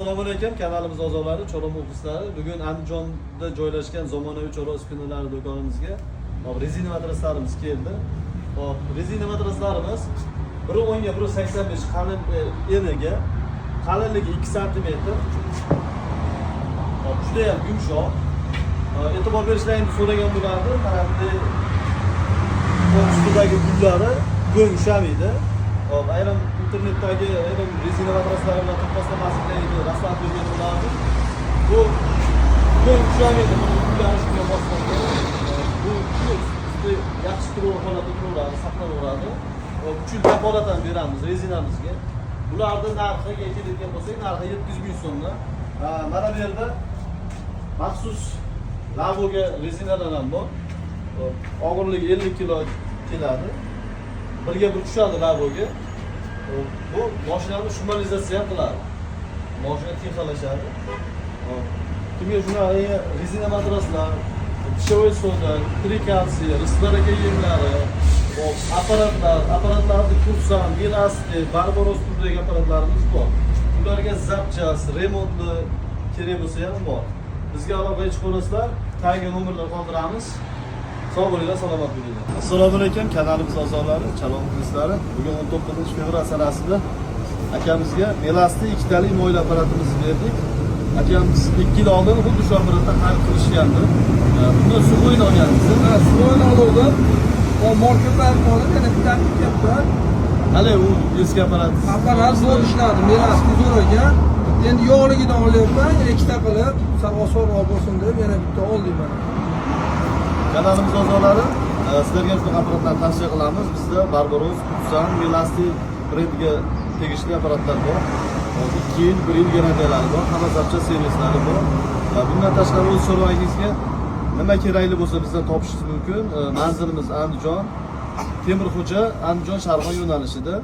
Assalomu alaykum, kanalimiz a'zolari, Cho'loq muxlislari. Bugun Andijonda joylashgan zamonaviy Cho'loq uskunalari do'konimizga rezina matraslarimiz keldi. Hop, rezina matraslarimiz 1.10 ga 1.85 qalin eniga, qalinligi 2 sm. Hop, juda ham yumshoq. E'tibor berishlaringizni so'ragan bo'lardi. Mana bunday ustidagi gullari go'ng ushamaydi. Hop, ayrim internetdagi ayrim rezina matraslari bilan taqqoslamasliklarni rasman ko'rgan bo'lardi. Bu go'ng ushamaydi, buni gullari shunga bosgandan bu usti yaxshi turgan holatda turaveradi, saqlanaveradi. Hop, 3 yil kafolat ham beramiz rezinamizga. Bularning narxiga keladigan bo'lsak, narxi 700 ming so'mdan. Mana bu yerda maxsus lavoga rezinalar ham bor. Og'irligi 50 kg keladi. Birga bir tushadi lavoga. Bu mashinani shumalizatsiya qiladi. Mashina texnolashadi. Kimga shunaqa rezina matraslar, pishovoy soda, trikalsiya, rislaraka yemlari, apparatlarni kursan, Milasti, Barbaros turdagi apparatlarimiz bor. Ularga zapchast, remontli kerak bo'lsa ham bor. Bizga aloqaga chiqasizlar, tagiga nomerlar qoldiramiz. Sog' bo'linglar, salomat bo'linglar. Assalomu alaykum, kanalimiz a'zolari, Cho'loq muxlislari. Bugun 19-fevral sanasida akamizga Milasti ikkitalik mo'yil apparatimizni berdik. Akamiz 2 yil oldin xuddi shu apparatdan xarid qilishgandi. Buni suvoyni olganmiz. Suvoyni oldim. O markalar qolib, yana bitta katta. Hali u eski apparat. Apparat zo'r ishladi, Milasti zo'r ekan. Endi yo'qligidan olyapman, ikkita qilib, sal osonroq bo'lsin deb yana bitta oldim mana. Kanalimiz a'zolari, sizlarga shu apparatlarni tavsiya qilamiz. Bizda Barbaros, Kursan, Milasti brendiga tegishli apparatlar bor. 2 yil, 1 yil garantiyalari bor, hamma zapchast servislari bor. Bundan tashqari o'z so'rovingizga nima kerakli bo'lsa bizdan topishingiz mumkin. Manzilimiz Andijon, Temirxo'ja, Andijon Sharg'on yo'nalishida.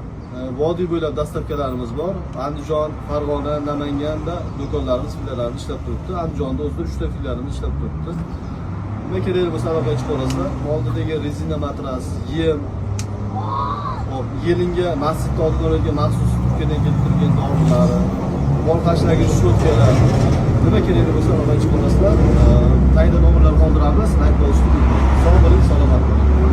Vodiy bo'ylab dastavkalarimiz bor. Andijon, Farg'ona, Namanganda do'konlarimiz, filiallarimiz ishlab turibdi. Andijonda o'zida 3 ta filialimiz ishlab turibdi. Nima kerak bo'lsa aloqaga chiqasizlar. Oldidagi rezina matras, yem, yelinga masjidda olinadigan maxsus Turkiyadan kelib turgan dorilar, mol qashdagi shotkalar. Nima kerak bo'lsa aloqaga chiqasizlar. Tagida nomerlar qoldiramiz. Like bosing. Sog' bo'ling, salomat bo'ling.